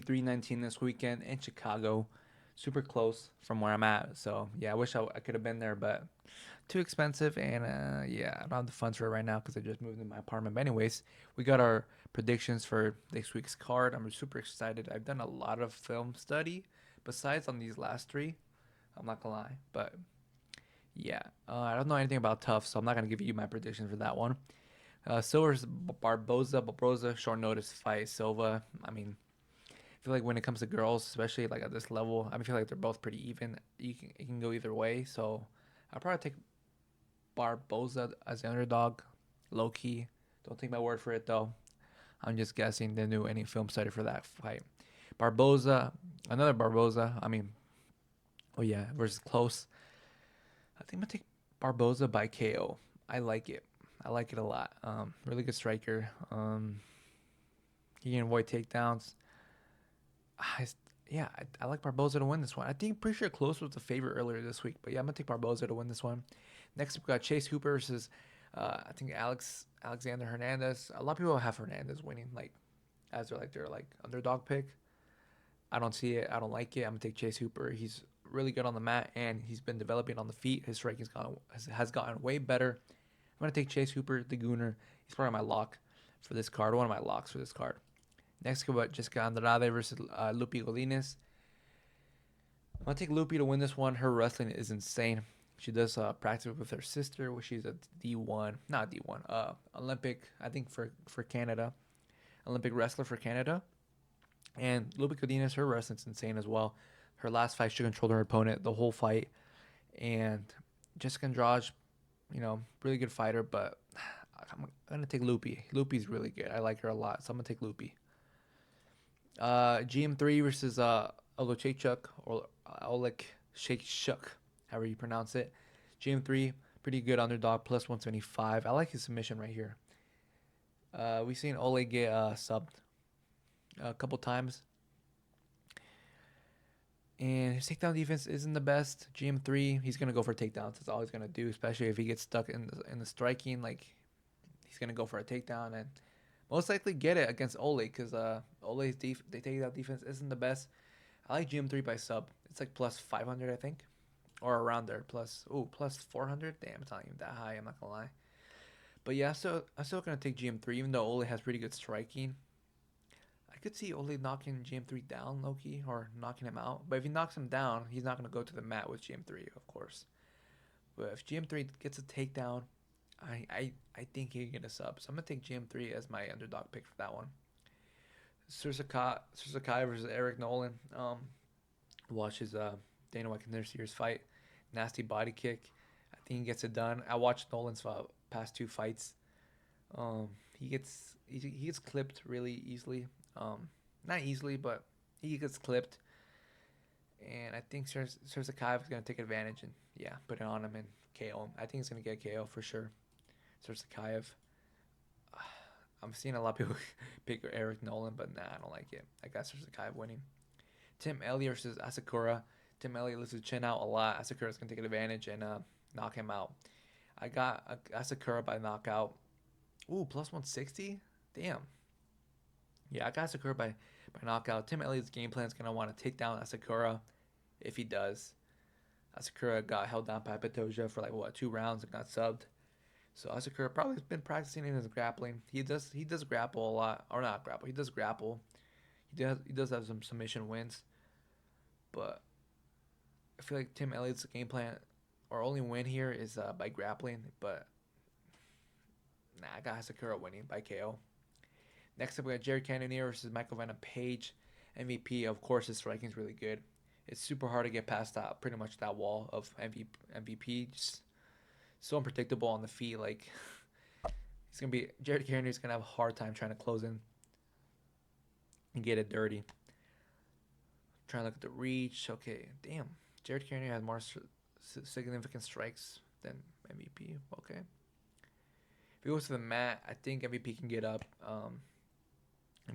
319 this weekend in Chicago. Super close from where I'm at. So, yeah, I wish I could have been there, but too expensive. And, yeah, I don't have the funds for it right now because I just moved into my apartment. But, anyways, we got our predictions for next week's card. I'm super excited. I've done a lot of film study besides on these last three. I'm not going to lie. But, yeah, I don't know anything about Tough, so I'm not going to give you my prediction for that one. Silver's Barboza, short notice fight. Silva, I mean, I feel like when it comes to girls, especially like at this level, I feel like they're both pretty even. It can go either way. So I'll probably take Barboza as the underdog, low key. Don't take my word for it though. I'm just guessing. Didn't do any film study for that fight. Barboza, another Barboza. Oh yeah, versus Close. I think I'm gonna take Barboza by KO. I like it. I like it a lot. Really good striker. He can avoid takedowns. I, yeah, I like Barboza to win this one. I think pretty sure Close was the favorite earlier this week, but yeah, I'm gonna take Barboza to win this one. Next, we got Chase Hooper versus I think Alexander Hernandez. A lot of people have Hernandez winning, like as their like underdog pick. I don't see it. I don't like it. I'm gonna take Chase Hooper. He's really good on the mat and he's been developing on the feet. His striking's has gotten way better. I'm gonna take Chase Hooper, the Gooner. He's probably my lock for this card. One of my locks for this card. Next, we got Jessica Andrade versus Lupi Godinez. I'm gonna take Lupi to win this one. Her wrestling is insane. She does practice with her sister, which she's a D1, not D1, Olympic, I think for Canada, Olympic wrestler for Canada. And Lupi Godinez, her wrestling's insane as well. Her last fight, she controlled her opponent the whole fight. And Jessica Andrade, really good fighter, but I'm gonna take Lupi. Lupi's really good. I like her a lot, so I'm gonna take Lupi. GM3 versus Olechechuk or Oleg Shake however you pronounce it. GM3, pretty good underdog, plus 175. I like his submission right here. We've seen Oleg get subbed a couple times, and his takedown defense isn't the best. GM3, he's gonna go for takedowns. That's all he's gonna do, especially if he gets stuck in the striking. Like he's gonna go for a takedown and most likely get it against Ole because Ole's they takedown defense isn't the best. I like GM3 by sub. It's like plus 500, I think, or around there. Plus 400. Damn, it's not even that high. I'm not gonna lie. But yeah, so I'm still gonna take GM3, even though Ole has pretty good striking. I could see Ole knocking GM3 down, Loki, or knocking him out. But if he knocks him down, he's not gonna go to the mat with GM3, of course. But if GM3 gets a takedown, I think he can get a sub. So I'm gonna take GM3 as my underdog pick for that one. Sursakai versus Eric Nolan. Watch his Dana White Contender Series fight. Nasty body kick. I think he gets it done. I watched Nolan's past two fights. He gets clipped really easily. Not easily, but he gets clipped. And I think Sursakaev is gonna take advantage and yeah, put it on him and KO him. I think he's gonna get KO for sure. Sursakaev. I'm seeing a lot of people pick Eric Nolan, but nah, I don't like it. I got Sursakaev winning. Tim Elliott versus Asakura. Tim Elliott lets his chin out a lot. Asakura's gonna take advantage and knock him out. I got Asakura by knockout. Ooh, plus 160. Damn. Yeah, I got Asakura by knockout. Tim Elliott's game plan is gonna want to take down Asakura. If he does, Asakura got held down by Patoja for like what 2 rounds and got subbed. So Asakura probably has been practicing in his grappling. He does grapple a lot, or not grapple. He does grapple. He does have some submission wins, but I feel like Tim Elliott's game plan or only win here is by grappling. But nah, I got Asakura winning by KO. Next up, we got Jared Cannonier versus Michael Venom Page. MVP, of course, his striking is really good. It's super hard to get past that, pretty much that wall of MVP. Just so unpredictable on the feet. Like Jared Cannonier's gonna have a hard time trying to close in and get it dirty. Trying to look at the reach. Okay, damn. Jared Cannonier has more significant strikes than MVP. Okay. If he goes to the mat, I think MVP can get up.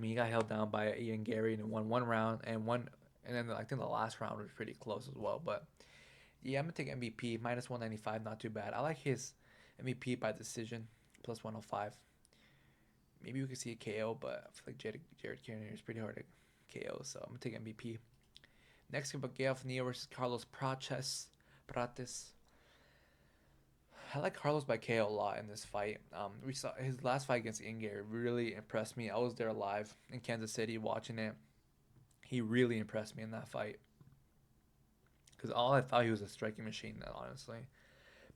He got held down by Ian Gary and won 1 round and then I think the last round was pretty close as well. But yeah, I'm gonna take MVP minus 195. Not too bad. I like his MVP by decision plus 105. Maybe we could see a KO, but I feel like Jared Cannonier is pretty hard to KO, so I'm gonna take MVP. Next, we have Gael Neo versus Carlos Prates. I like Carlos by KO a lot in this fight. We saw his last fight against Inger really impressed me. I was there live in Kansas City watching it. He really impressed me in that fight because all I thought he was a striking machine, honestly.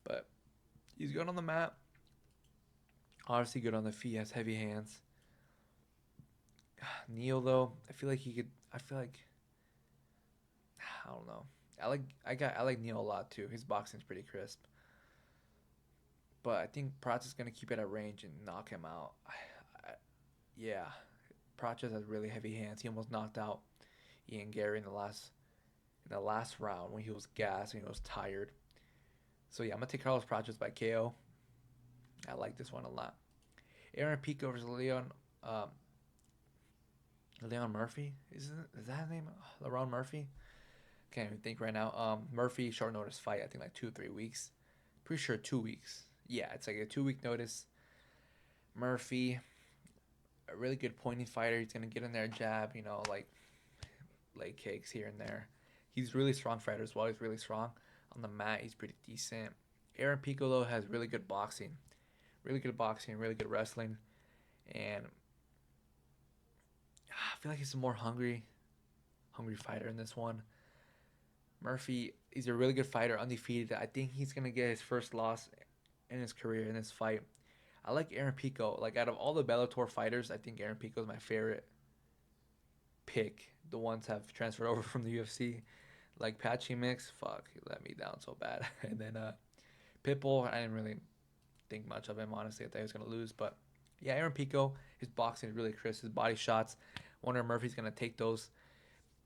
But he's good on the mat. Obviously good on the feet. Has heavy hands. Neil though, I feel like he could. I feel like I don't know. I like Neil a lot too. His boxing's pretty crisp. But I think Prates is gonna keep it at range and knock him out. Yeah, Prates has really heavy hands. He almost knocked out Ian Gary in the last round when he was gassed and he was tired. So yeah, I'm gonna take Carlos Prates by KO. I like this one a lot. Aaron Pico versus Leon Murphy. Is that his name? LeRon Murphy. Can't even think right now. Murphy short notice fight. I think like 2 or 3 weeks. Pretty sure 2 weeks. Yeah, it's like a 2 week notice. Murphy, a really good pointing fighter. He's gonna get in there, jab, like leg kicks here and there. He's really strong fighter as well. He's really strong on the mat. He's pretty decent. Aaron Piccolo has really good wrestling, and I feel like he's a more hungry fighter in this one. Murphy, he's a really good fighter, undefeated. I think he's gonna get his first loss in his career in this fight. I like Aaron Pico. Like out of all the Bellator fighters, I think Aaron Pico is my favorite pick. The ones have transferred over from the UFC. Like Patchy Mix, fuck, he let me down so bad. And then Pitbull, I didn't really think much of him, honestly. I thought he was gonna lose, but yeah, Aaron Pico, his boxing is really crisp. His body shots, wonder if Murphy's gonna take those.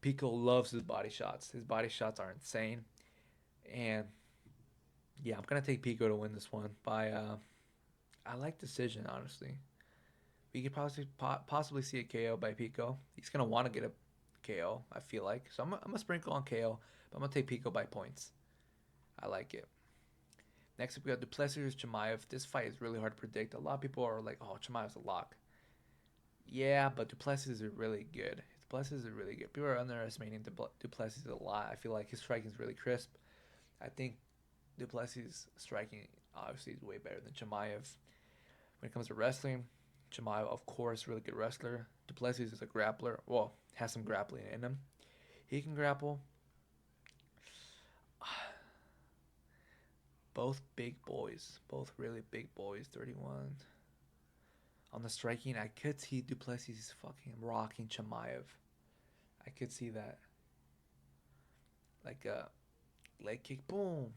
Pico loves his body shots. His body shots are insane, and yeah, I'm gonna take Pico to win this one by I like decision, honestly. We could possibly see a KO by Pico. He's gonna want to get a KO, I feel like. So I'm gonna sprinkle on KO, but I'm gonna take Pico by points. I like it. Next up, we got Duplessis versus Chimaev. This fight is really hard to predict. A lot of people are like, "Oh, Chimaev's a lock." Yeah, but Duplessis is really good. Duplessis is really good. People are underestimating Duplessis a lot. I feel like his striking is really crisp. I think Duplessis' striking obviously is way better than Chimaev. When it comes to wrestling, Chimaev, of course, really good wrestler. Duplessis is a grappler. Well, has some grappling in him. He can grapple. Both big boys. Both really big boys. 31. On the striking, I could see Duplessis fucking rocking Chimaev. I could see that. Like a leg kick, boom.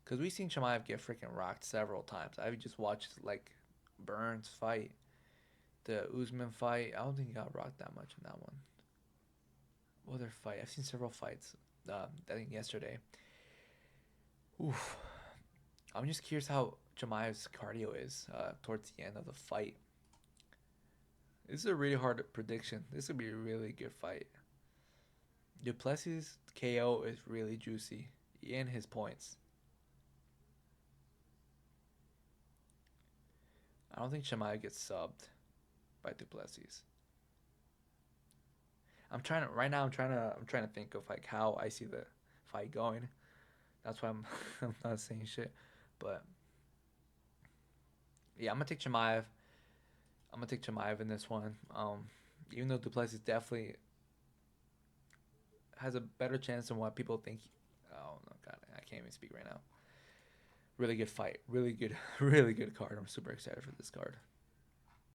Because we've seen Chimaev get freaking rocked several times. I just watched like Burns fight, the Usman fight. I don't think he got rocked that much in that one. What other fight? I've seen several fights. I think yesterday. Oof. I'm just curious how Chimaev's cardio is towards the end of the fight. This is a really hard prediction. This would be a really good fight. Duplessis' KO is really juicy in his points. I don't think Chimaev gets subbed by Duplessis. I'm trying to think of like how I see the fight going. That's why I'm I'm not saying shit. But yeah, I'm gonna take Chimaev. I'm gonna take Chimaev in this one. Even though Duplessis definitely has a better chance than what people think. Oh no, God, I can't even speak right now. Really good fight. Really good, really good card. I'm super excited for this card.